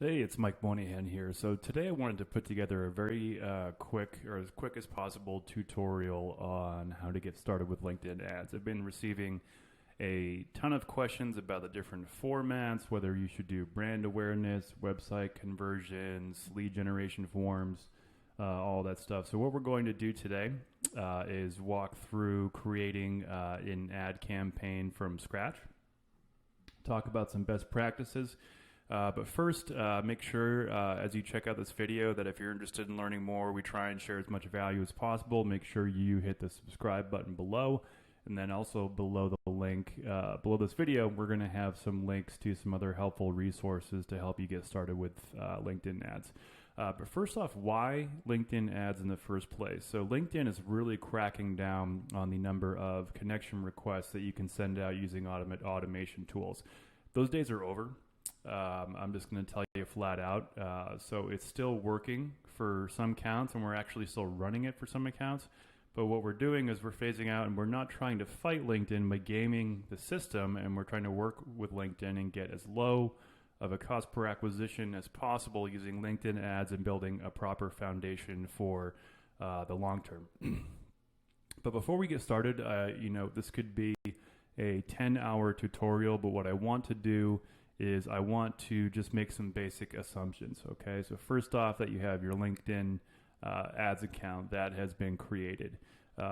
Hey, it's Mike Moynihan here. So today I wanted to put together a very quick, or as quick as possible, tutorial on how to get started with LinkedIn ads. I've been receiving a ton of questions about the different formats, whether you should do brand awareness, website conversions, lead generation forms, all that stuff. So what we're going to do today is walk through creating an ad campaign from scratch, talk about some best practices. But first, make sure as you check out this video that if you're interested in learning more, we try and share as much value as possible. Make sure you hit the subscribe button below. And then also below the link, below this video, we're going to have some links to some other helpful resources to help you get started with LinkedIn ads. But first off, why LinkedIn ads in the first place? So LinkedIn is really cracking down on the number of connection requests that you can send out using automation tools. Those days are over. I'm just going to tell you flat out. So it's still working for some accounts, and we're actually still running it for some accounts. But what we're doing is we're phasing out, and we're not trying to fight LinkedIn by gaming the system, and we're trying to work with LinkedIn and get as low of a cost per acquisition as possible using LinkedIn ads and building a proper foundation for the long term. But before we get started, this could be a 10-hour tutorial, but what I want to do is I want to just make some basic assumptions, okay? So first off, that you have your LinkedIn ads account that has been created.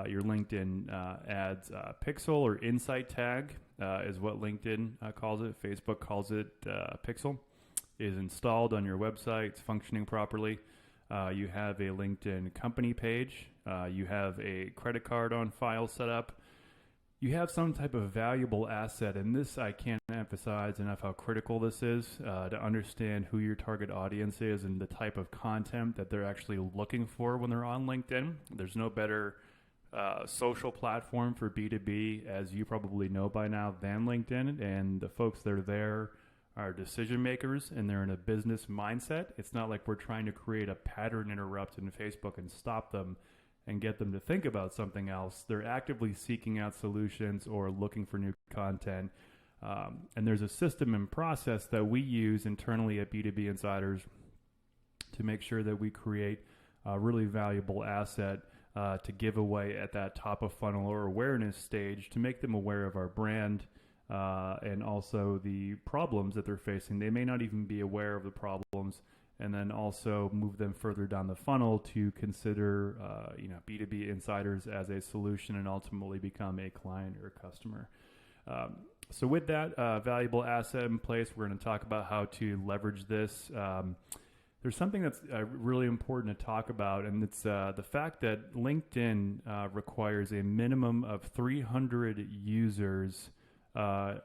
Your LinkedIn ads pixel or insight tag is what LinkedIn calls it. Facebook calls it pixel, is installed on your website. It's functioning properly. You have a LinkedIn company page. You have a credit card on file set up. You have some type of valuable asset, and this I can't emphasize enough how critical this is to understand who your target audience is and the type of content that they're actually looking for when they're on LinkedIn. There's no better social platform for B2B, as you probably know by now, than LinkedIn, and the folks that are there are decision makers, and they're in a business mindset. It's not like we're trying to create a pattern interrupt in Facebook and stop them and get them to think about something else. They're actively seeking out solutions or looking for new content. And there's a system and process that we use internally at B2B Insiders to make sure that we create a really valuable asset to give away at that top of funnel or awareness stage to make them aware of our brand and also the problems that they're facing. They may not even be aware of the problems, and then also move them further down the funnel to consider B2B Insiders as a solution and ultimately become a client or customer. So with that valuable asset in place, we're going to talk about how to leverage this. There's something that's really important to talk about, and it's the fact that LinkedIn requires a minimum of 300 users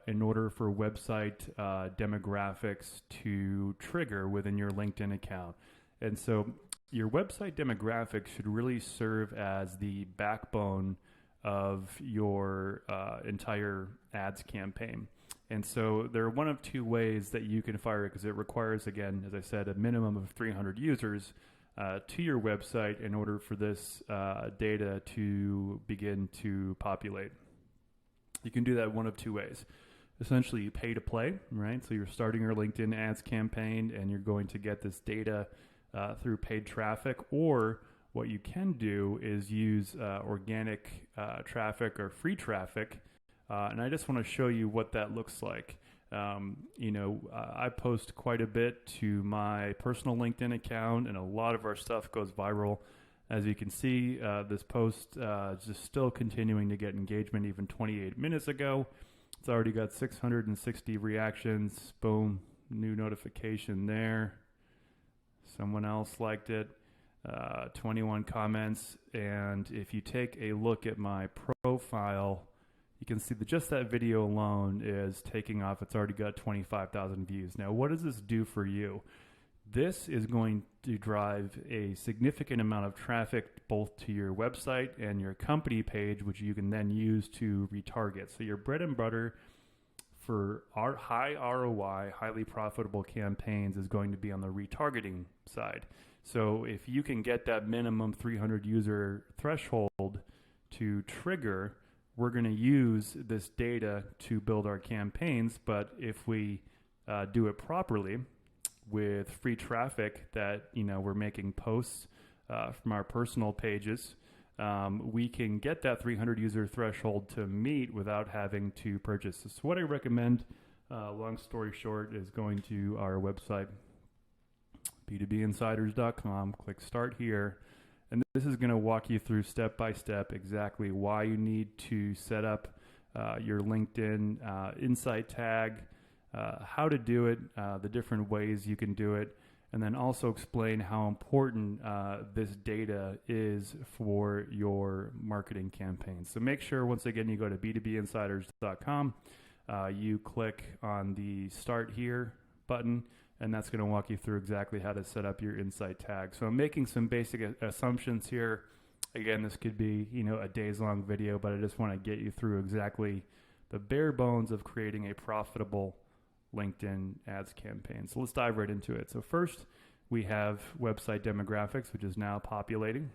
in order for website demographics to trigger within your LinkedIn account. And so your website demographics should really serve as the backbone of your entire ads campaign. And so there are one of two ways that you can fire it, because it requires, again, as I said, a minimum of 300 users to your website in order for this data to begin to populate. You can do that one of two ways. Essentially, you pay to play, right? So you're starting your LinkedIn ads campaign and you're going to get this data through paid traffic. Or what you can do is use organic traffic or free traffic. And I just want to show you what that looks like. I post quite a bit to my personal LinkedIn account, and a lot of our stuff goes viral. As you can see, this post is just still continuing to get engagement even 28 minutes ago. It's already got 660 reactions. Boom, new notification there. Someone else liked it. 21 comments. And if you take a look at my profile, you can see that just that video alone is taking off. It's already got 25,000 views. Now, what does this do for you? This is going to drive a significant amount of traffic both to your website and your company page, which you can then use to retarget. So your bread and butter for our high ROI, highly profitable campaigns is going to be on the retargeting side. So if you can get that minimum 300 user threshold to trigger, we're going to use this data to build our campaigns. But if we do it properly, with free traffic that, we're making posts from our personal pages, we can get that 300 user threshold to meet without having to purchase. So what I recommend, long story short, is going to our website, b2binsiders.com, click start here. And this is going to walk you through step by step exactly why you need to set up your LinkedIn insight tag, how to do it, the different ways you can do it, and then also explain how important this data is for your marketing campaign. So make sure, once again, you go to b2binsiders.com, you click on the Start Here button, and that's going to walk you through exactly how to set up your insight tag. So I'm making some basic assumptions here. Again, this could be, a days-long video, but I just want to get you through exactly the bare bones of creating a profitable LinkedIn ads campaign. So let's dive right into it. So first, we have website demographics, which is now populating.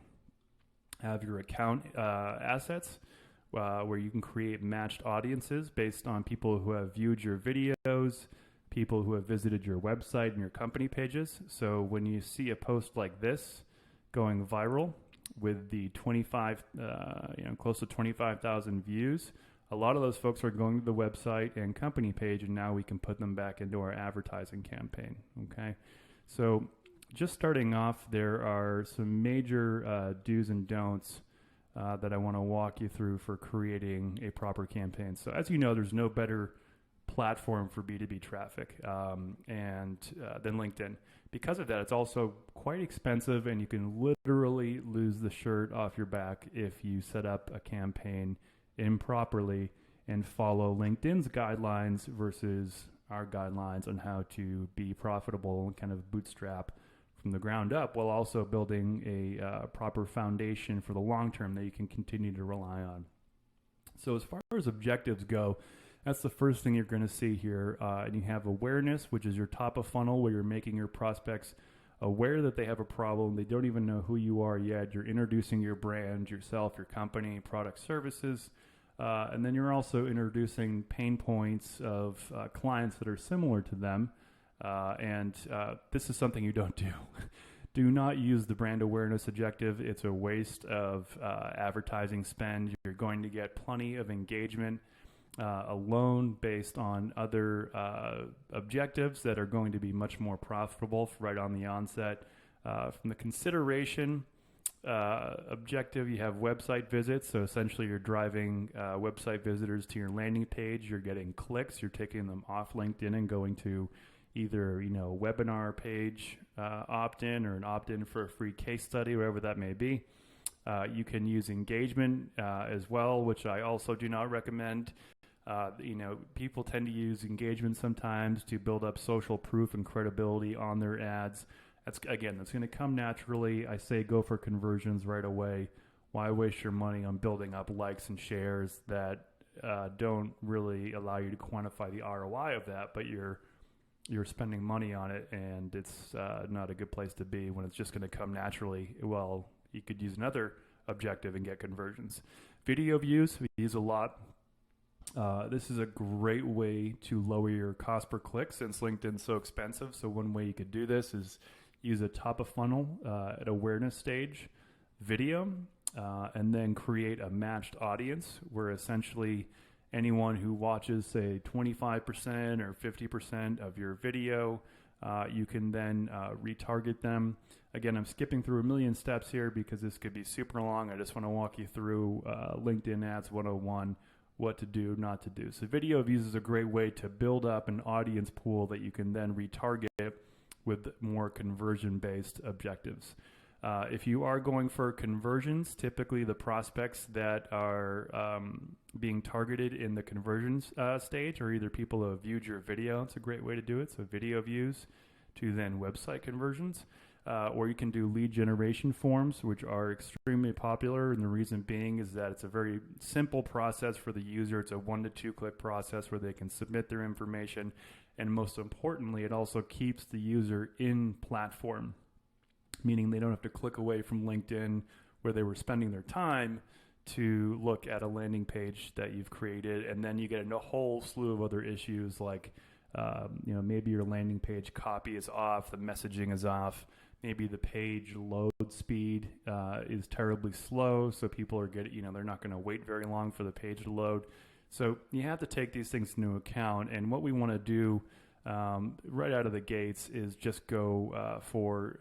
Have your account assets, where you can create matched audiences based on people who have viewed your videos, people who have visited your website and your company pages. So when you see a post like this going viral with the close to 25,000 views, a lot of those folks are going to the website and company page, and now we can put them back into our advertising campaign. Okay, so just starting off, there are some major do's and don'ts that I want to walk you through for creating a proper campaign. So as you know, there's no better platform for B2B traffic than LinkedIn. Because of that, it's also quite expensive, and you can literally lose the shirt off your back if you set up a campaign improperly and follow LinkedIn's guidelines versus our guidelines on how to be profitable and kind of bootstrap from the ground up, while also building a proper foundation for the long term that you can continue to rely on. So as far as objectives go, that's the first thing you're going to see here. And you have awareness, which is your top of funnel, where you're making your prospects aware that they have a problem. They don't even know who you are yet. You're introducing your brand, yourself, your company, product, services. And then you're also introducing pain points of clients that are similar to them. And this is something you don't do. Do not use the brand awareness objective. It's a waste of advertising spend. You're going to get plenty of engagement alone based on other objectives that are going to be much more profitable right on the onset. From the consideration objective, you have website visits. So essentially you're driving website visitors to your landing page. You're getting clicks. You're taking them off LinkedIn and going to either, webinar page opt-in or an opt-in for a free case study, wherever that may be. You can use engagement as well, which I also do not recommend. People tend to use engagement sometimes to build up social proof and credibility on their ads. That's going to come naturally. I say go for conversions right away. Why waste your money on building up likes and shares that don't really allow you to quantify the ROI of that, but you're spending money on it, and it's not a good place to be when it's just going to come naturally. Well, you could use another objective and get conversions. Video views, we use a lot. This is a great way to lower your cost per click since LinkedIn's so expensive. So one way you could do this is use a top of funnel at awareness stage video, and then create a matched audience where essentially anyone who watches, say, 25% or 50% of your video, you can then retarget them. Again, I'm skipping through a million steps here because this could be super long. I just want to walk you through LinkedIn Ads 101, what to do, not to do. So video views is a great way to build up an audience pool that you can then retarget with more conversion-based objectives. If you are going for conversions, typically the prospects that are being targeted in the conversions stage are either people who have viewed your video. It's a great way to do it. So video views to then website conversions. Or you can do lead generation forms, which are extremely popular. And the reason being is that it's a very simple process for the user. It's a 1 to 2 click process where they can submit their information. And most importantly, it also keeps the user in platform, meaning they don't have to click away from LinkedIn where they were spending their time to look at a landing page that you've created. And then you get into a whole slew of other issues like Maybe your landing page copy is off, the messaging is off. Maybe the page load speed is terribly slow, so people are they're not going to wait very long for the page to load. So you have to take these things into account. And what we want to do right out of the gates is just go for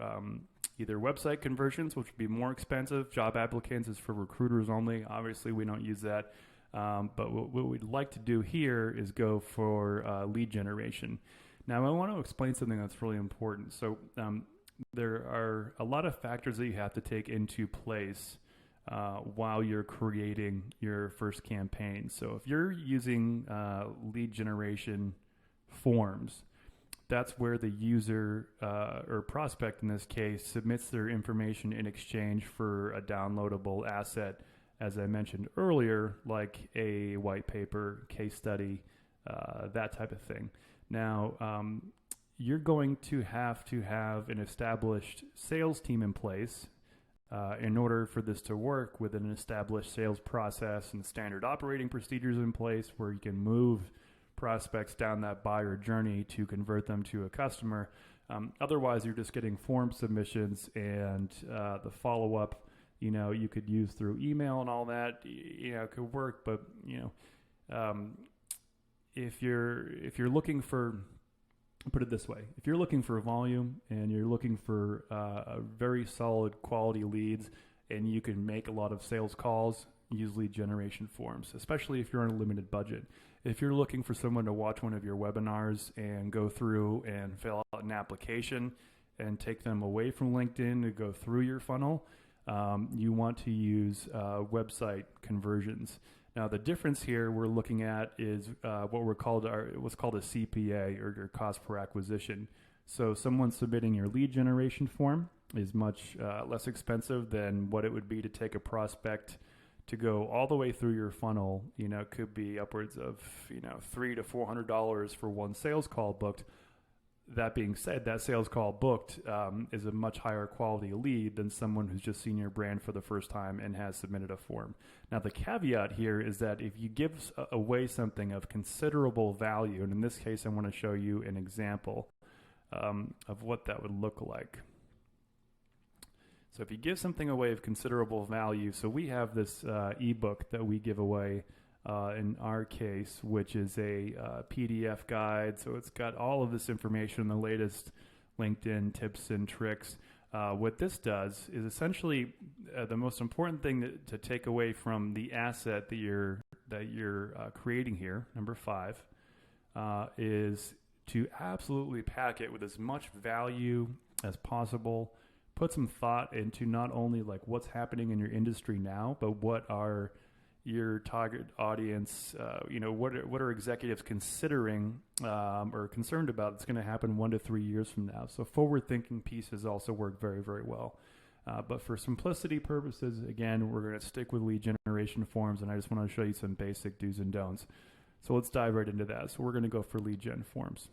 either website conversions, which would be more expensive. Job applicants is for recruiters only. Obviously, we don't use that. But what we'd like to do here is go for lead generation. Now, I want to explain something that's really important. So there are a lot of factors that you have to take into place while you're creating your first campaign. So if you're using lead generation forms, that's where the user or prospect in this case submits their information in exchange for a downloadable asset, as I mentioned earlier, like a white paper, case study, that type of thing. Now, you're going to have an established sales team in place in order for this to work, with an established sales process and standard operating procedures in place where you can move prospects down that buyer journey to convert them to a customer. Otherwise, you're just getting form submissions, and the follow-up, you could use through email and all that, it could work. But, if you're looking for, put it this way, if you're looking for volume and you're looking for a very solid quality leads, and you can make a lot of sales calls, use lead generation forms, especially if you're on a limited budget. If you're looking for someone to watch one of your webinars and go through and fill out an application and take them away from LinkedIn to go through your funnel, you want to use website conversions. Now, the difference here we're looking at is what's called a CPA, or your cost per acquisition. So someone submitting your lead generation form is much less expensive than what it would be to take a prospect to go all the way through your funnel. Could be upwards of $300 to $400 for one sales call booked. That being said, that sales call booked is a much higher quality lead than someone who's just seen your brand for the first time and has submitted a form. Now, the caveat here is that if you give away something of considerable value, and in this case, I want to show you an example of what that would look like. So if you give something away of considerable value, so we have this ebook that we give away in our case, which is a PDF guide. So it's got all of this information, the latest LinkedIn tips and tricks. What this does is essentially the most important thing to take away from the asset that you're creating here, number 5, is to absolutely pack it with as much value as possible. Put some thought into not only like what's happening in your industry now, but what are your target audience, what are executives considering or concerned about that's going to happen 1 to 3 years from now. So forward-thinking pieces also work very, very well. But for simplicity purposes, again, we're going to stick with lead generation forms, and I just want to show you some basic do's and don'ts. So let's dive right into that. So we're going to go for lead gen forms.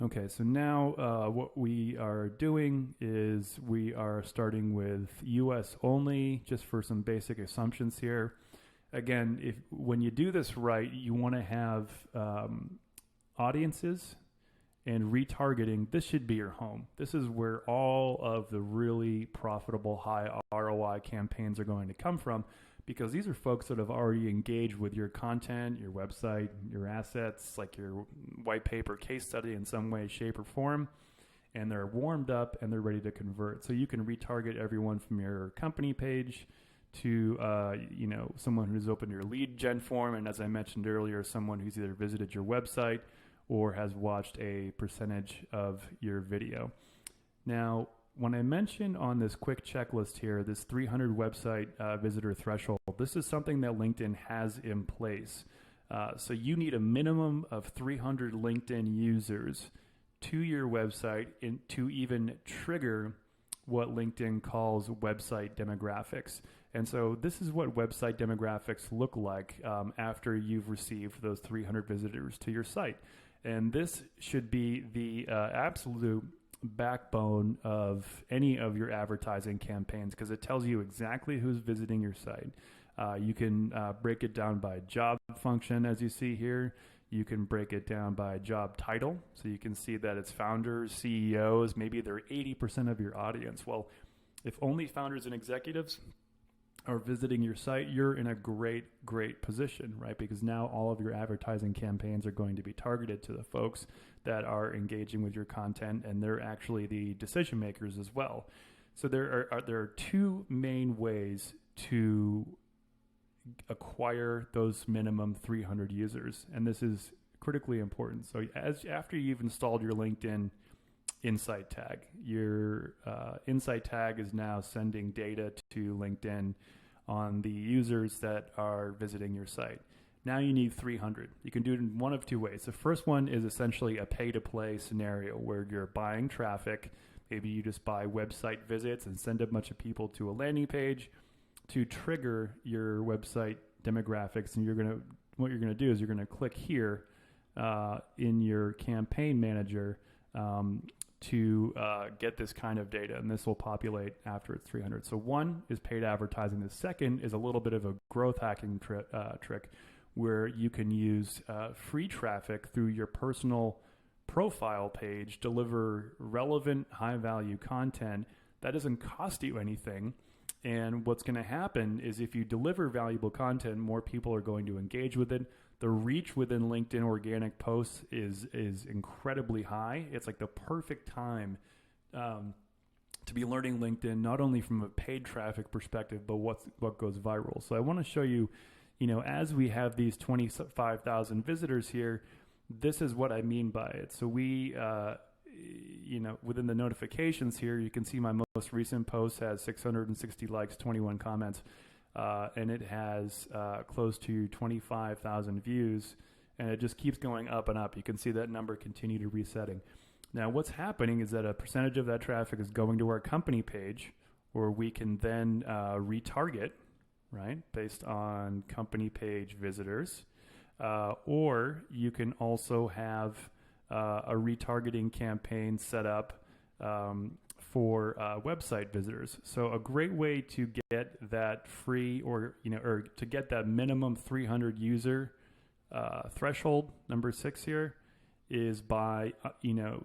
Okay, so now what we are doing is we are starting with US only, just for some basic assumptions here. Again, when you do this right, you want to have audiences and retargeting. This should be your home. This is where all of the really profitable high ROI campaigns are going to come from, because these are folks that have already engaged with your content, your website, your assets, like your white paper case study in some way, shape, or form, and they're warmed up and they're ready to convert. So you can retarget everyone from your company page to someone who's opened your lead gen form, and as I mentioned earlier, someone who's either visited your website or has watched a percentage of your video. Now, when I mentioned on this quick checklist here, this 300 website visitor threshold, this is something that LinkedIn has in place. So you need a minimum of 300 LinkedIn users to your website to even trigger what LinkedIn calls website demographics. And so this is what website demographics look like after you've received those 300 visitors to your site. And this should be the absolute backbone of any of your advertising campaigns, because it tells you exactly who's visiting your site. You can break it down by job function, as you see here. You can break it down by job title. So you can see that it's founders, CEOs, maybe they're 80% of your audience. Well, if only founders and executives are visiting your site, you're in a great position, right? Because now all of your advertising campaigns are going to be targeted to the folks that are engaging with your content, and they're actually the decision makers as well. So there are two main ways to acquire those minimum 300 users, and this is critically important. So after you've installed your LinkedIn Insight tag, your Insight tag is now sending data to LinkedIn on the users that are visiting your site. Now you need 300. You can do it in one of two ways. The first one is essentially a pay-to-play scenario where you're buying traffic. Maybe you just buy website visits and send a bunch of people to a landing page to trigger your website demographics. And what you're gonna do is you're gonna click here in your campaign manager to get this kind of data, and this will populate after it's 300. So one is paid advertising. The second is a little bit of a growth hacking trick where you can use free traffic through your personal profile page, deliver relevant, high-value content that doesn't cost you anything. And what's going to happen is if you deliver valuable content, more people are going to engage with it. The reach within LinkedIn organic posts is incredibly high. It's like the perfect time to be learning LinkedIn, not only from a paid traffic perspective, but what goes viral. So I want to show you, as we have these 25,000 visitors here, this is what I mean by it. So we, within the notifications here, you can see my most recent post has 660 likes, 21 comments. And it has close to 25,000 views, and it just keeps going up and up. You can see that number continue to resetting. Now, what's happening is that a percentage of that traffic is going to our company page, where we can then retarget, right, based on company page visitors. Or you can also have a retargeting campaign set up for website visitors. So a great way to get that free or to get that minimum 300 user threshold, number 6 here, is by,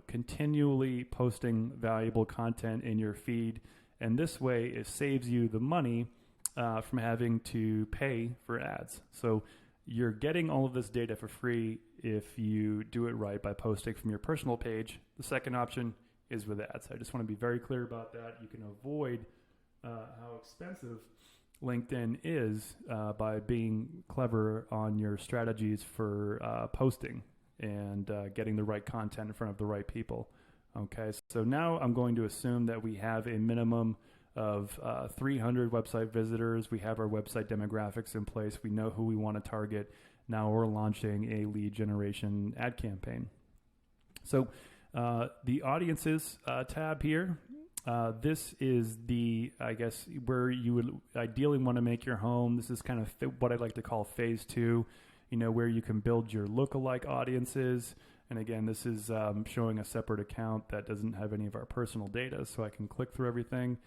continually posting valuable content in your feed. And this way it saves you the money from having to pay for ads. So you're getting all of this data for free if you do it right by posting from your personal page. The second option is with ads. I just want to be very clear about that. You can avoid how expensive LinkedIn is by being clever on your strategies for posting and getting the right content in front of the right people. Okay, so now I'm going to assume that we have a minimum of 300 website visitors. We have our website demographics in place. We know who we want to target. Now we're launching a lead generation ad campaign. So the audiences tab here, this is where you would ideally want to make your home. This is kind of what I'd like to call phase 2, where you can build your lookalike audiences. And again, this is showing a separate account that doesn't have any of our personal data, so I can click through everything.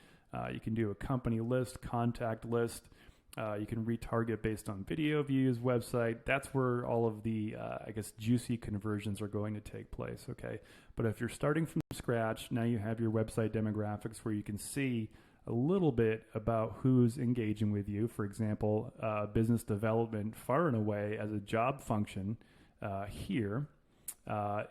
You can do a company list, contact list. You can retarget based on video views, website. That's where all of the, juicy conversions are going to take place, okay? But if you're starting from scratch, now you have your website demographics where you can see a little bit about who's engaging with you. For example, business development, far and away as a job function here,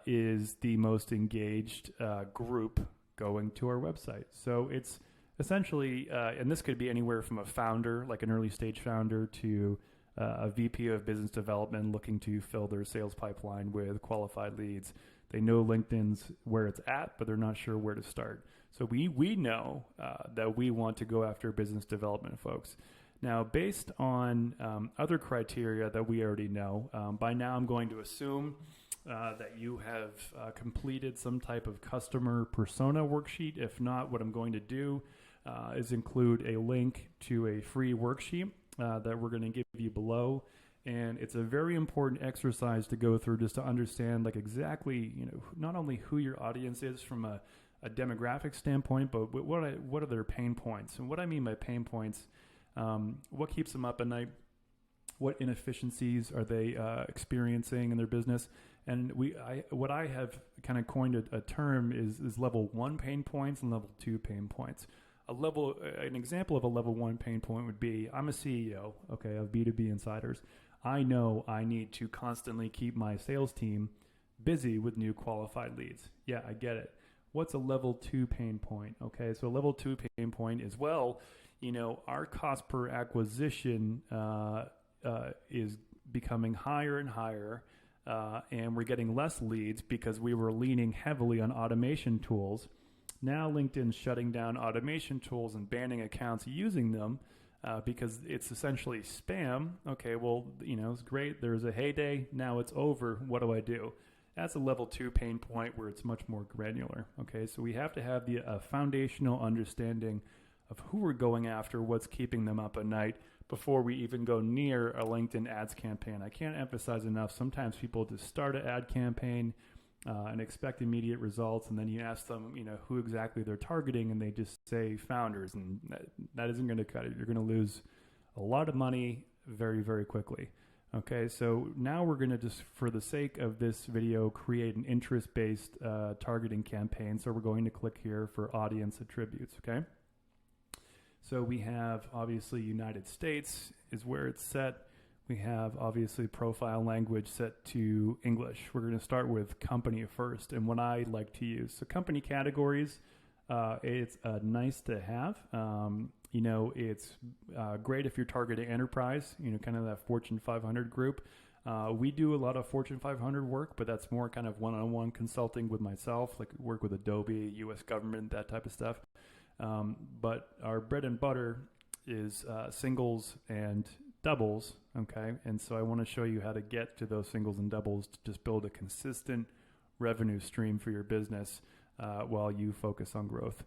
is the most engaged group going to our website. So it's essentially, and this could be anywhere from a founder, like an early stage founder, to a VP of business development looking to fill their sales pipeline with qualified leads. They know LinkedIn's where it's at, but they're not sure where to start. So we know that we want to go after business development folks. Now, based on other criteria that we already know, by now I'm going to assume that you have completed some type of customer persona worksheet. If not, what I'm going to do is include a link to a free worksheet that we're going to give you below. And it's a very important exercise to go through just to understand exactly, not only who your audience is from a demographic standpoint, but what are their pain points? And what I mean by pain points, what keeps them up at night? what inefficiencies are they experiencing in their business. And what I have kind of coined a term is level 1 pain points and level 2 pain points. An example of a level 1 pain point would be, I'm a CEO, okay, of B2B Insiders. I know I need to constantly keep my sales team busy with new qualified leads. Yeah, I get it. What's a level 2 pain point? Okay, so a level 2 pain point is, well, our cost per acquisition is becoming higher and higher, and we're getting less leads because we were leaning heavily on automation tools. Now LinkedIn's shutting down automation tools and banning accounts using them because it's essentially spam. Okay, well, it's great. There's a heyday. Now it's over. What do I do? That's a level 2 pain point where it's much more granular. Okay, so we have to have the foundational understanding of who we're going after, what's keeping them up at night before we even go near a LinkedIn ads campaign. I can't emphasize enough. Sometimes people just start an ad campaign and expect immediate results, and then you ask them, who exactly they're targeting, and they just say founders, and that isn't going to cut it. You're going to lose a lot of money very, very quickly. Okay, so now we're going to just, for the sake of this video, create an interest-based targeting campaign. So we're going to click here for audience attributes, okay? So we have, obviously, United States is where it's set. We have, obviously, profile language set to English. We're going to start with company first, and what I like to use. So company categories, it's nice to have. It's great if you're targeting enterprise, kind of that Fortune 500 group. We do a lot of Fortune 500 work, but that's more kind of one-on-one consulting with myself, like work with Adobe, U.S. government, that type of stuff. But our bread and butter is singles and doubles, okay? And so I want to show you how to get to those singles and doubles to just build a consistent revenue stream for your business while you focus on growth.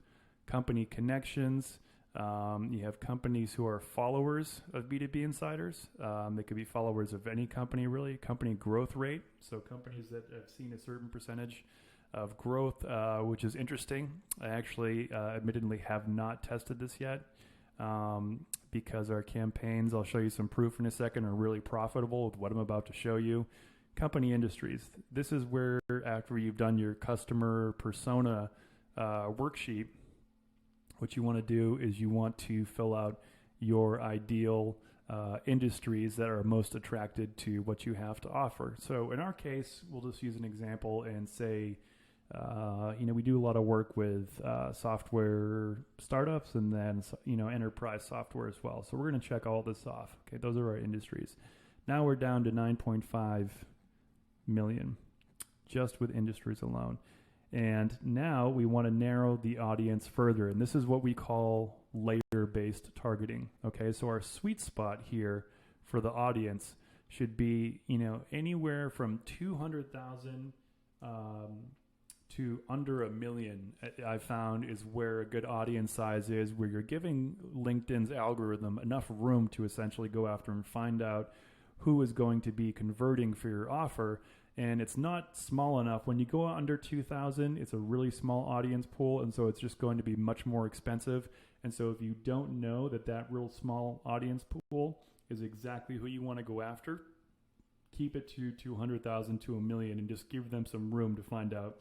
Company connections. You have companies who are followers of B2B Insiders. They could be followers of any company, really. Company growth rate. So companies that have seen a certain percentage of growth, which is interesting. I actually, admittedly, have not tested this yet because our campaigns, I'll show you some proof in a second, are really profitable with what I'm about to show you. Company industries. This is where, after you've done your customer persona worksheet, what you want to do is you want to fill out your ideal industries that are most attracted to what you have to offer. So in our case, we'll just use an example and say, we do a lot of work with software startups and then, enterprise software as well. So we're going to check all this off. Okay, those are our industries. Now we're down to 9.5 million just with industries alone. And now we want to narrow the audience further. And this is what we call layer-based targeting. Okay, so our sweet spot here for the audience should be, anywhere from 200,000 to under 1 million, I found, is where a good audience size is, where you're giving LinkedIn's algorithm enough room to essentially go after and find out who is going to be converting for your offer. And it's not small enough. When you go under 2,000, it's a really small audience pool, and so it's just going to be much more expensive. And so if you don't know that real small audience pool is exactly who you want to go after, keep it to 200,000 to 1 million and just give them some room to find out,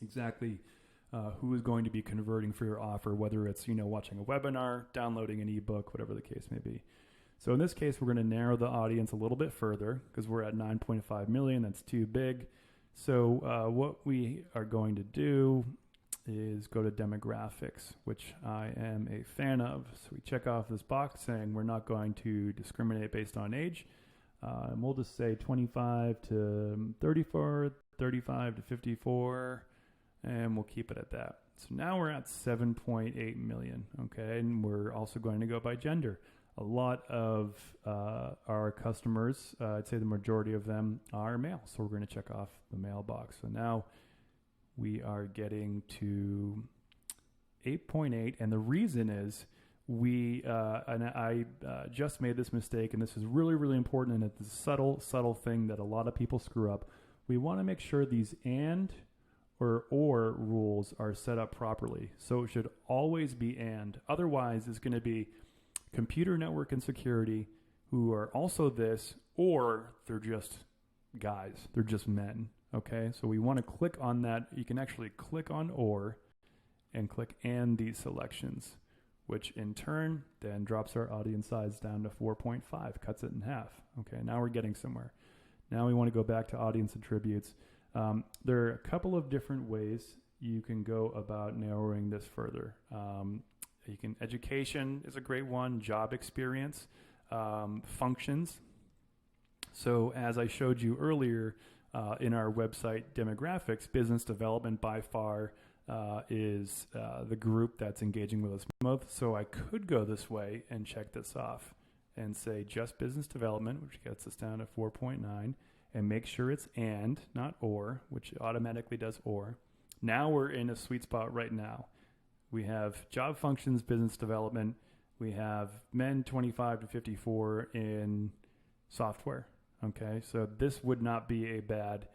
exactly who is going to be converting for your offer, whether it's, watching a webinar, downloading an ebook, whatever the case may be. So in this case, we're going to narrow the audience a little bit further because we're at 9.5 million. That's too big. So what we are going to do is go to demographics, which I am a fan of. So we check off this box saying we're not going to discriminate based on age. And we'll just say 25 to 34, 35 to 54, and we'll keep it at that. So now we're at 7.8 million, okay? And we're also going to go by gender. A lot of our customers, I'd say the majority of them, are male. So we're going to check off the male box. So now we are getting to 8.8. And the reason is I just made this mistake, and this is really, really important. And it's a subtle thing that a lot of people screw up. We want to make sure these and or rules are set up properly. So it should always be and. Otherwise, it's going to be computer network and security, who are also this, or they're just guys, they're just men. Okay, so we want to click on that. You can actually click on or and click and these selections, which in turn then drops our audience size down to 4.5, cuts it in half. Okay, now we're getting somewhere. Now we want to go back to audience attributes. There are a couple of different ways you can go about narrowing this further. Education is a great one, job experience, functions. So as I showed you earlier in our website demographics, business development by far is the group that's engaging with us most. So I could go this way and check this off and say just business development, which gets us down to 4.9, and make sure it's and, not or, which automatically does or. Now we're in a sweet spot right now. We have job functions, business development. We have men 25 to 54 in software. Okay, so this would not be a bad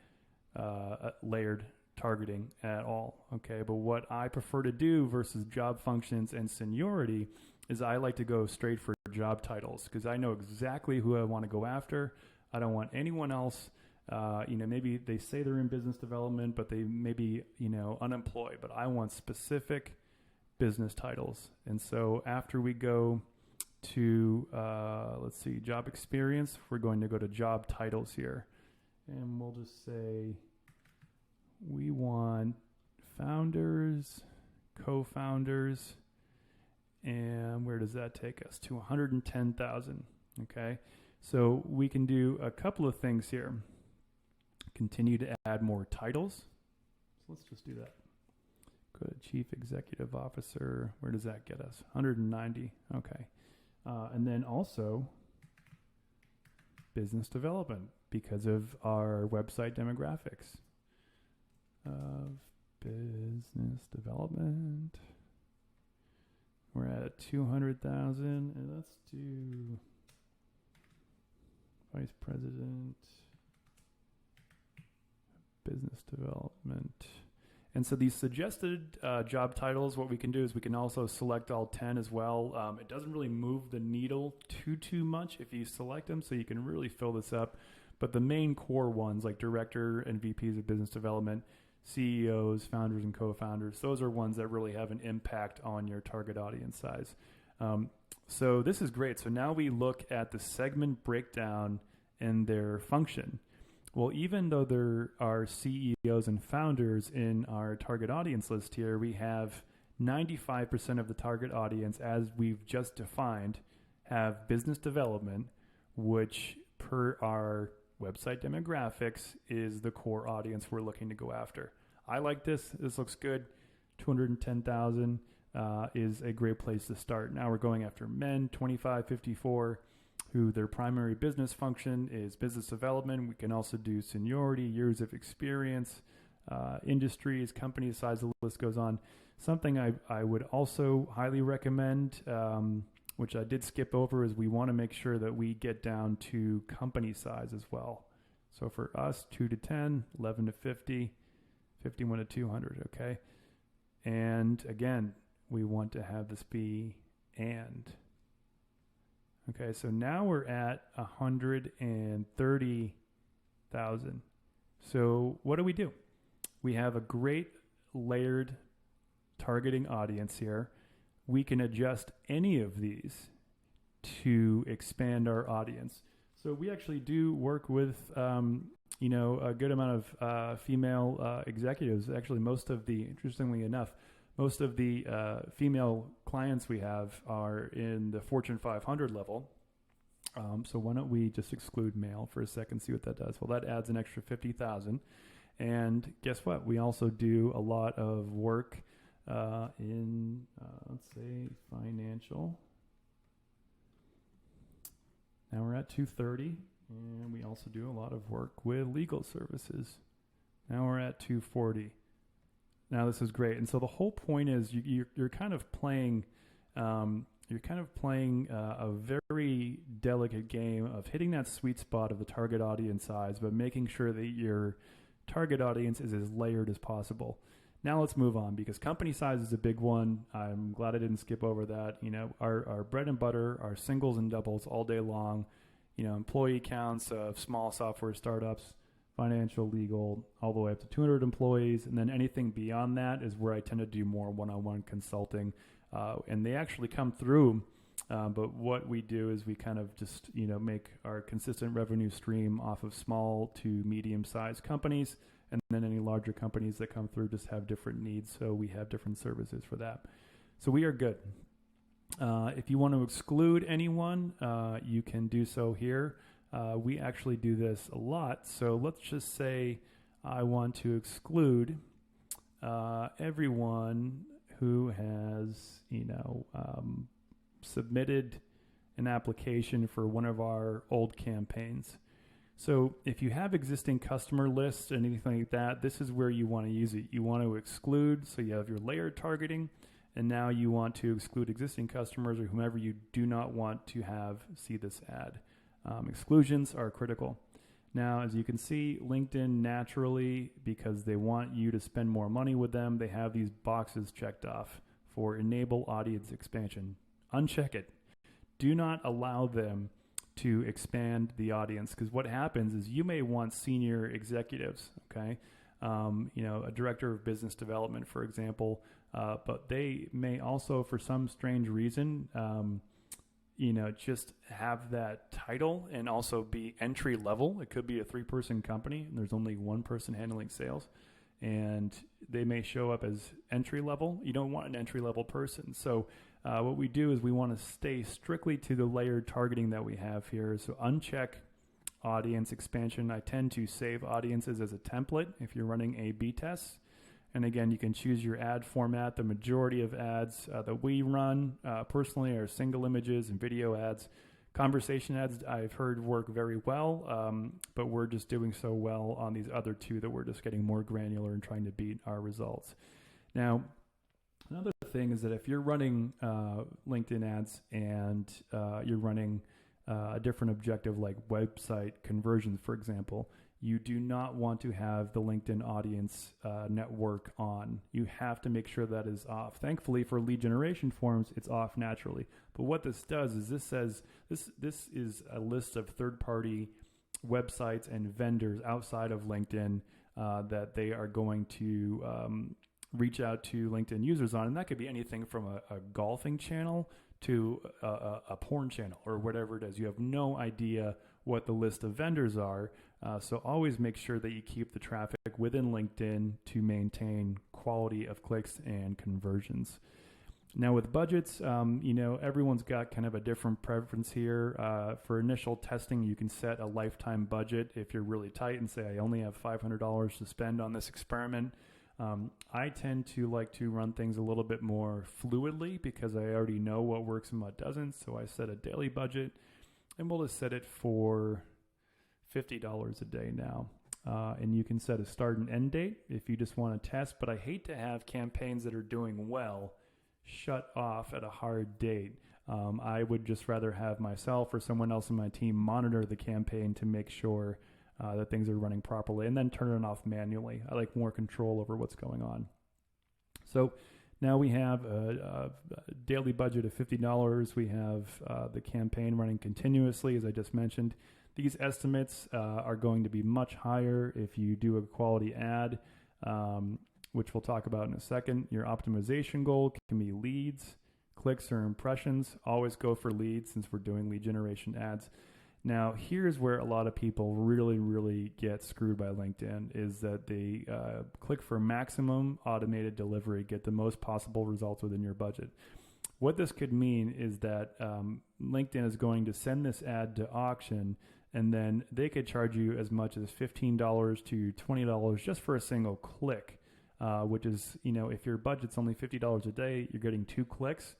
layered targeting at all. Okay, but what I prefer to do versus job functions and seniority is I like to go straight for job titles because I know exactly who I want to go after. I don't want anyone else. Maybe they say they're in business development, but they may be, unemployed. But I want specific business titles. And so after we go to, job experience, we're going to go to job titles here. And we'll just say we want founders, co-founders, and where does that take us? To 110,000, okay? So we can do a couple of things here. Continue to add more titles. So let's just do that. Go to Chief Executive Officer. Where does that get us? 190, okay. And then also business development because of our website demographics of business development. We're at 200,000, and let's do Vice President, Business Development. And so these suggested job titles, what we can do is we can also select all 10 as well. It doesn't really move the needle too much if you select them, so you can really fill this up. But the main core ones like Director and VPs of Business Development, CEOs, founders, and co-founders, those are ones that really have an impact on your target audience size. So this is great. So now we look at the segment breakdown and their function. Well, even though there are CEOs and founders in our target audience list here, we have 95% of the target audience, as we've just defined, have business development, which per our website demographics is the core audience we're looking to go after. I like this. This looks good. 210,000 is a great place to start. Now we're going after men, 25-54, who their primary business function is business development. We can also do seniority, years of experience, industries, company size, the list goes on. Something I would also highly recommend, which I did skip over, is we want to make sure that we get down to company size as well. So for us, 2 to 10, 11 to 50, 51 to 200, okay? And again, we want to have this be and. Okay, so now we're at 130,000. So what do? We have a great layered targeting audience here. We can adjust any of these to expand our audience. So we actually do work with, a good amount of female executives. Actually, interestingly enough, most of the female clients we have are in the Fortune 500 level. So why don't we just exclude male for a second, see what that does? Well, that adds an extra 50,000. And guess what? We also do a lot of work in, let's say, financial. Now we're at 230, and we also do a lot of work with legal services. Now we're at 240. Now this is great, and so the whole point is you're kind of playing, a very delicate game of hitting that sweet spot of the target audience size, but making sure that your target audience is as layered as possible. Now let's move on, because company size is a big one. I'm glad I didn't skip over that. Our bread and butter are singles and doubles all day long. employee counts of small software startups, financial, legal, all the way up to 200 employees. And then anything beyond that is where I tend to do more one-on-one consulting. And they actually come through. But what we do is we kind of just, make our consistent revenue stream off of small to medium-sized companies. And then any larger companies that come through just have different needs. So we have different services for that. So we are good. If you want to exclude anyone, you can do so here. We actually do this a lot. So let's just say I want to exclude everyone who has, submitted an application for one of our old campaigns. So if you have existing customer lists or anything like that, this is where you want to use it. You want to exclude, so you have your layered targeting, and now you want to exclude existing customers or whomever you do not want to have see this ad. Exclusions are critical. Now, as you can see, LinkedIn naturally, because they want you to spend more money with them, they have these boxes checked off for enable audience expansion. Uncheck it. Do not allow them to expand the audience, because what happens is you may want senior executives, okay? A director of business development, for example, but they may also, for some strange reason, just have that title and also be entry level. It could be a 3-person company and there's only one person handling sales, and they may show up as entry level. You don't want an entry level person. So what we do is we want to stay strictly to the layered targeting that we have here. So uncheck audience expansion. I tend to save audiences as a template if you're running A/B tests. And again, you can choose your ad format. The majority of ads that we run personally are single images and video ads. Conversation ads I've heard work very well, but we're just doing so well on these other two that we're just getting more granular and trying to beat our results. Now, another thing is that if you're running LinkedIn ads and you're running a different objective like website conversions, for example, you do not want to have the LinkedIn audience network on. You have to make sure that is off. Thankfully, for lead generation forms, it's off naturally. But what this does is this says this is a list of third-party websites and vendors outside of LinkedIn that they are going to reach out to LinkedIn users on. And that could be anything from a golfing channel to a porn channel or whatever it is. You have no idea what the list of vendors are. So always make sure that you keep the traffic within LinkedIn to maintain quality of clicks and conversions. Now with budgets, everyone's got kind of a different preference here. For initial testing, you can set a lifetime budget if you're really tight and say, I only have $500 to spend on this experiment. I tend to like to run things a little bit more fluidly because I already know what works and what doesn't. So I set a daily budget, and we'll just set it for $50 a day now. And you can set a start and end date if you just want to test. But I hate to have campaigns that are doing well shut off at a hard date. I would just rather have myself or someone else in my team monitor the campaign to make sure that things are running properly, and then turn it off manually. I like more control over what's going on. So now we have a daily budget of $50. We have the campaign running continuously, as I just mentioned. These estimates are going to be much higher if you do a quality ad, which we'll talk about in a second. Your optimization goal can be leads, clicks, or impressions. Always go for leads since we're doing lead generation ads. Now, here's where a lot of people really, really get screwed by LinkedIn, is that they click for maximum automated delivery, get the most possible results within your budget. What this could mean is that LinkedIn is going to send this ad to auction, and then they could charge you as much as $15 to $20 just for a single click, which is, if your budget's only $50 a day, you're getting 2 clicks,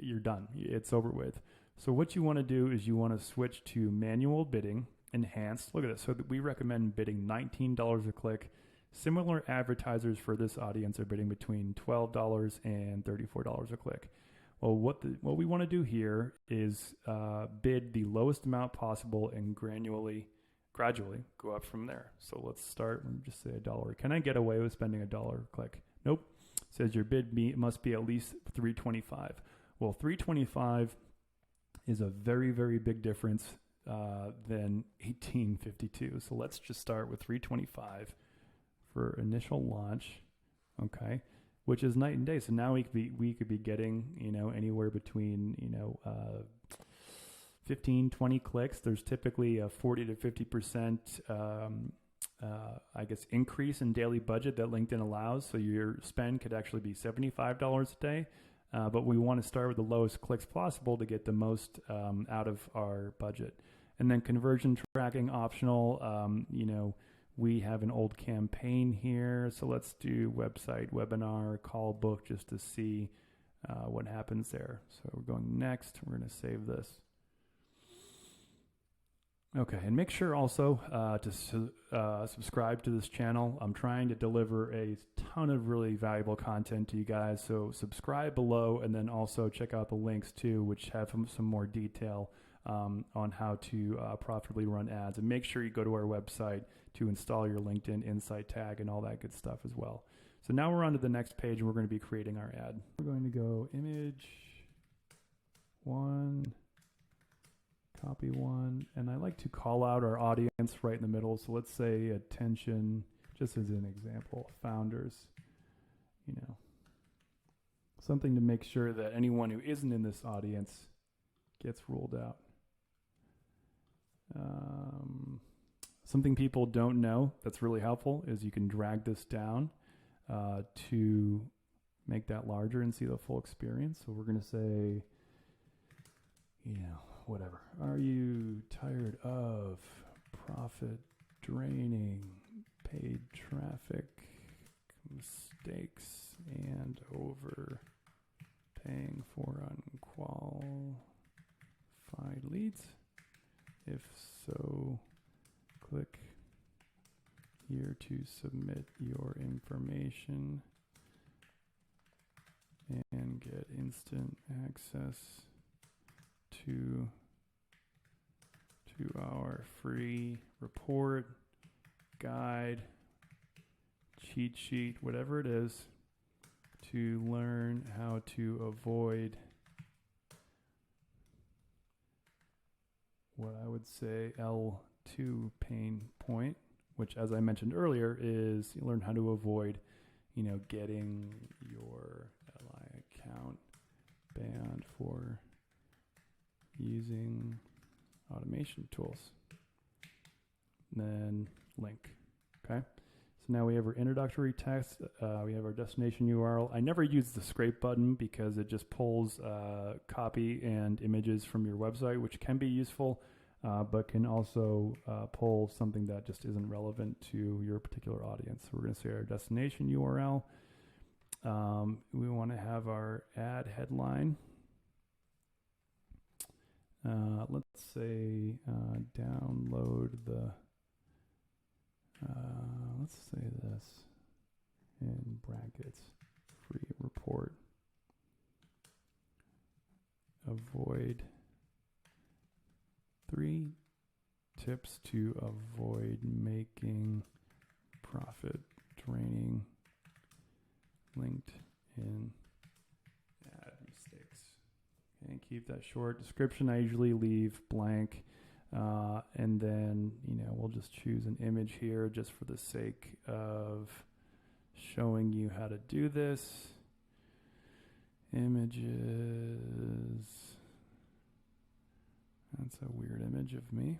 you're done. It's over with. So what you want to do is you want to switch to manual bidding, enhanced. Look at this. So we recommend bidding $19 a click. Similar advertisers for this audience are bidding between $12 and $34 a click. Well, what we want to do here is bid the lowest amount possible and gradually go up from there. So let's start and just say $1. Can I get away with spending $1 a click? Nope. It says your bid must be at least $3.25. Well, $3.25 is a very, very big difference than 1852. So let's just start with 325 for initial launch. Okay. Which is night and day. So now we could be getting, anywhere between, 15, 20 clicks. There's typically a 40 to 50%, increase in daily budget that LinkedIn allows. So your spend could actually be $75 a day. But we want to start with the lowest clicks possible to get the most out of our budget. And then conversion tracking optional. We have an old campaign here. So let's do website, webinar, call book just to see what happens there. So we're going next. We're going to save this. Okay, and make sure also to subscribe to this channel. I'm trying to deliver a ton of really valuable content to you guys. So subscribe below, and then also check out the links too, which have some more detail on how to profitably run ads. And make sure you go to our website to install your LinkedIn Insight tag and all that good stuff as well. So now we're on to the next page, and we're going to be creating our ad. We're going to go image 1, copy 1, and I like to call out our audience right in the middle. So let's say attention, just as an example, founders, something to make sure that anyone who isn't in this audience gets ruled out. Something people don't know that's really helpful is you can drag this down to make that larger and see the full experience. So we're going to say, whatever. Are you tired of profit draining, paid traffic, mistakes, and overpaying for unqualified leads? If so, click here to submit your information and get instant access to our free report, guide, cheat sheet, whatever it is, to learn how to avoid what I would say L2 pain point, which, as I mentioned earlier, is you learn how to avoid, getting your LI account banned for using automation tools. And then link. Okay. So now we have our introductory text. We have our destination URL. I never use the scrape button because it just pulls copy and images from your website, which can be useful, but can also pull something that just isn't relevant to your particular audience. So we're going to say our destination URL. We want to have our ad headline. Let's say download the, let's say this in brackets, free report. Avoid 3 tips to avoid making profit draining LinkedIn ad mistakes. And keep that short. Description I usually leave blank, and then we'll just choose an image here just for the sake of showing you how to do this. Images. That's a weird image of me,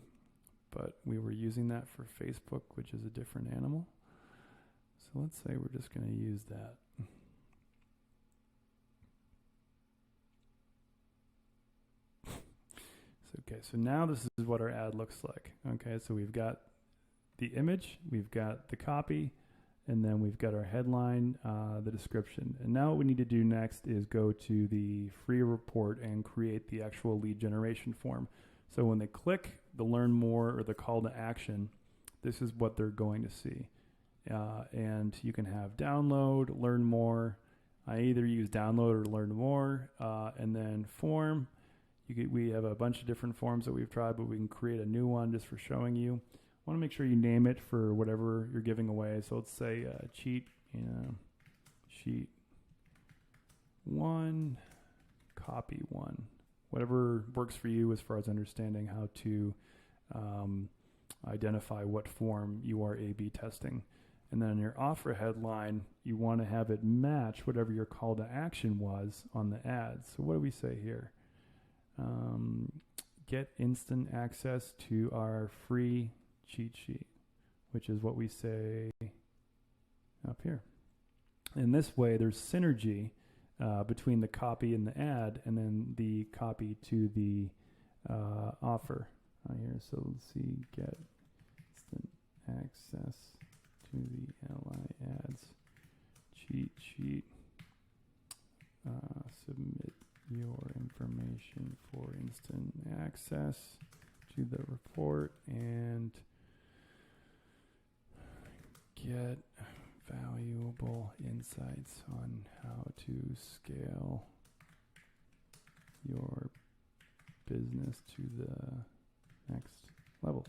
but we were using that for Facebook, which is a different animal. So let's say we're just going to use that. Okay, so now this is what our ad looks like. Okay, so we've got the image, we've got the copy, and then we've got our headline, the description. And now what we need to do next is go to the free report and create the actual lead generation form. So when they click the learn more or the call to action, this is what they're going to see. And you can have download, learn more. I either use download or learn more, and then form. We have a bunch of different forms that we've tried, but we can create a new one just for showing you. Want to make sure you name it for whatever you're giving away. So let's say sheet 1, copy 1. Whatever works for you as far as understanding how to identify what form you are A/B testing. And then in your offer headline, you want to have it match whatever your call to action was on the ad. So what do we say here? Get instant access to our free cheat sheet, which is what we say up here. In this way, there's synergy between the copy in the ad and then the copy to the offer here. So let's see, get instant access to the LI ads cheat sheet. Submit your information for instant access to the report and get valuable insights on how to scale your business to the next level.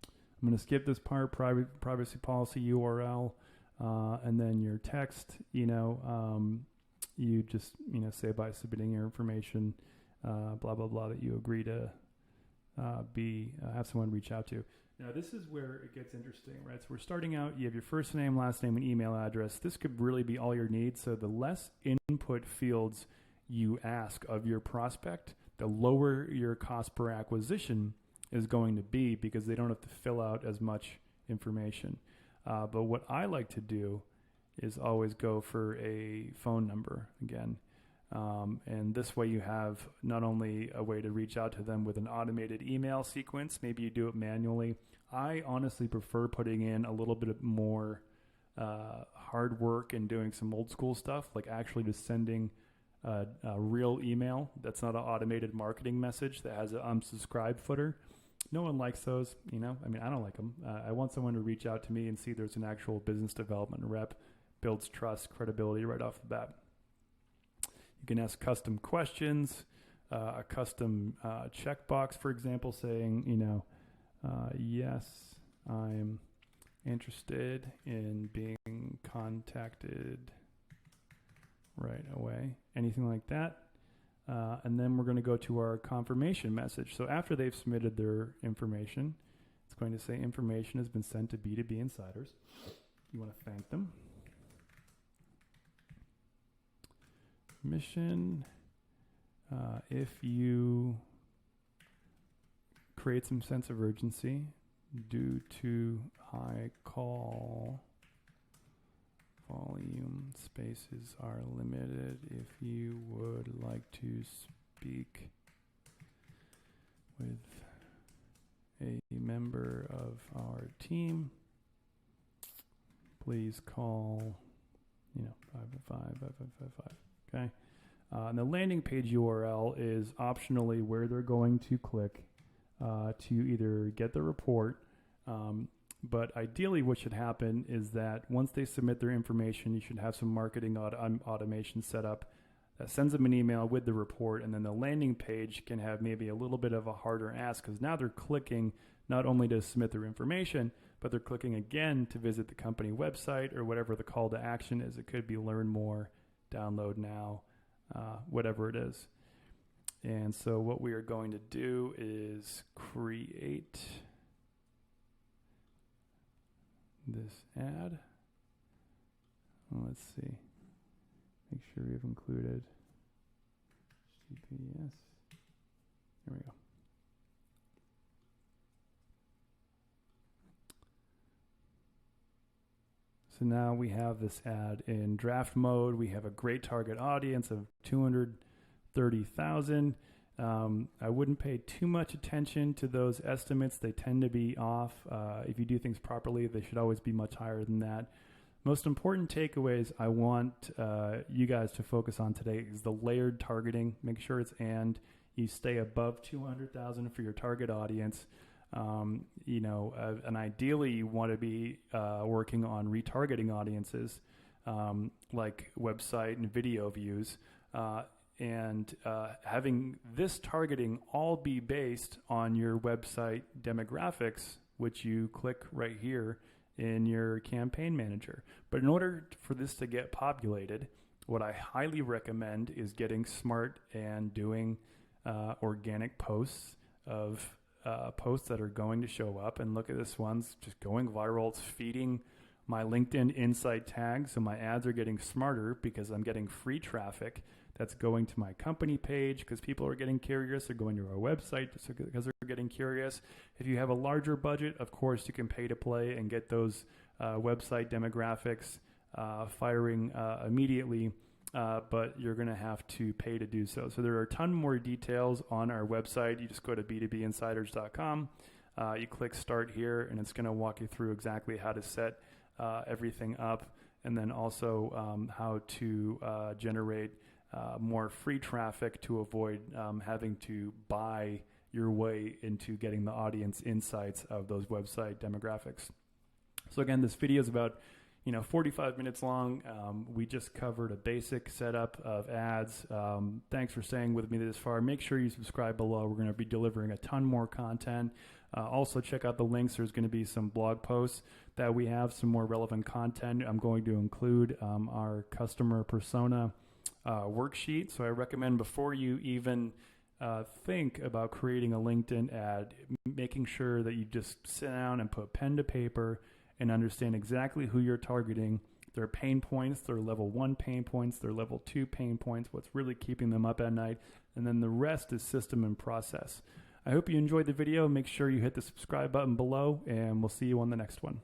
I'm going to skip this part, privacy policy URL, and then your text, you just, say by submitting your information, blah, blah, blah, that you agree to have someone reach out to. Now, this is where it gets interesting, right? So we're starting out, you have your first name, last name, and email address. This could really be all your needs. So the less input fields you ask of your prospect, the lower your cost per acquisition is going to be, because they don't have to fill out as much information. But what I like to do is always go for a phone number again. And this way you have not only a way to reach out to them with an automated email sequence, maybe you do it manually. I honestly prefer putting in a little bit more hard work and doing some old school stuff, like actually just sending a real email that's not an automated marketing message that has an unsubscribe footer. No one likes those, I don't like them. I want someone to reach out to me and see there's an actual business development rep. Builds trust, credibility right off the bat. You can ask custom questions, a custom checkbox, for example, saying, yes, I'm interested in being contacted right away. Anything like that. And then we're going to go to our confirmation message. So after they've submitted their information, it's going to say information has been sent to B2B Insiders. You want to thank them. Mission, if you create some sense of urgency due to high call volume, spaces are limited. If you would like to speak with a member of our team, please call, 555. Okay. And the landing page URL is optionally where they're going to click to either get the report. But ideally what should happen is that once they submit their information, you should have some marketing automation set up that sends them an email with the report. And then the landing page can have maybe a little bit of a harder ask, because now they're clicking not only to submit their information, but they're clicking again to visit the company website or whatever the call to action is. It could be learn more, download now, whatever it is. And so what we are going to do is create this ad. Let's see. Make sure we've included HTTPS. Here we go. So now we have this ad in draft mode. We have a great target audience of 230,000. I wouldn't pay too much attention to those estimates. They tend to be off. If you do things properly, they should always be much higher than that. Most important takeaways I want you guys to focus on today is the layered targeting. Make sure it's and you stay above 200,000 for your target audience. And ideally you want to be working on retargeting audiences like website and video views, and having this targeting all be based on your website demographics, which you click right here in your campaign manager. But in order for this to get populated, what I highly recommend is getting smart and doing organic posts of posts that are going to show up. And look at this one's just going viral. It's feeding my LinkedIn Insight tag. So my ads are getting smarter because I'm getting free traffic that's going to my company page because people are getting curious. They're going to our website because they're getting curious. If you have a larger budget, of course, you can pay to play and get those website demographics firing immediately, but you're going to have to pay to do so. So there are a ton more details on our website. You just go to b2binsiders.com. You click start here, and it's going to walk you through exactly how to set everything up, and then also how to generate more free traffic to avoid having to buy your way into getting the audience insights of those website demographics. So again, this video is about 45 minutes long. We just covered a basic setup of ads. Thanks for staying with me this far. Make sure you subscribe below. We're going to be delivering a ton more content. Also check out the links. There's going to be some blog posts that we have, some more relevant content. I'm going to include our customer persona worksheet. So I recommend before you even think about creating a LinkedIn ad, making sure that you just sit down and put pen to paper and understand exactly who you're targeting, their pain points, their level 1 pain points, their level 2 pain points, what's really keeping them up at night, and then the rest is system and process. I hope you enjoyed the video. Make sure you hit the subscribe button below, and we'll see you on the next one.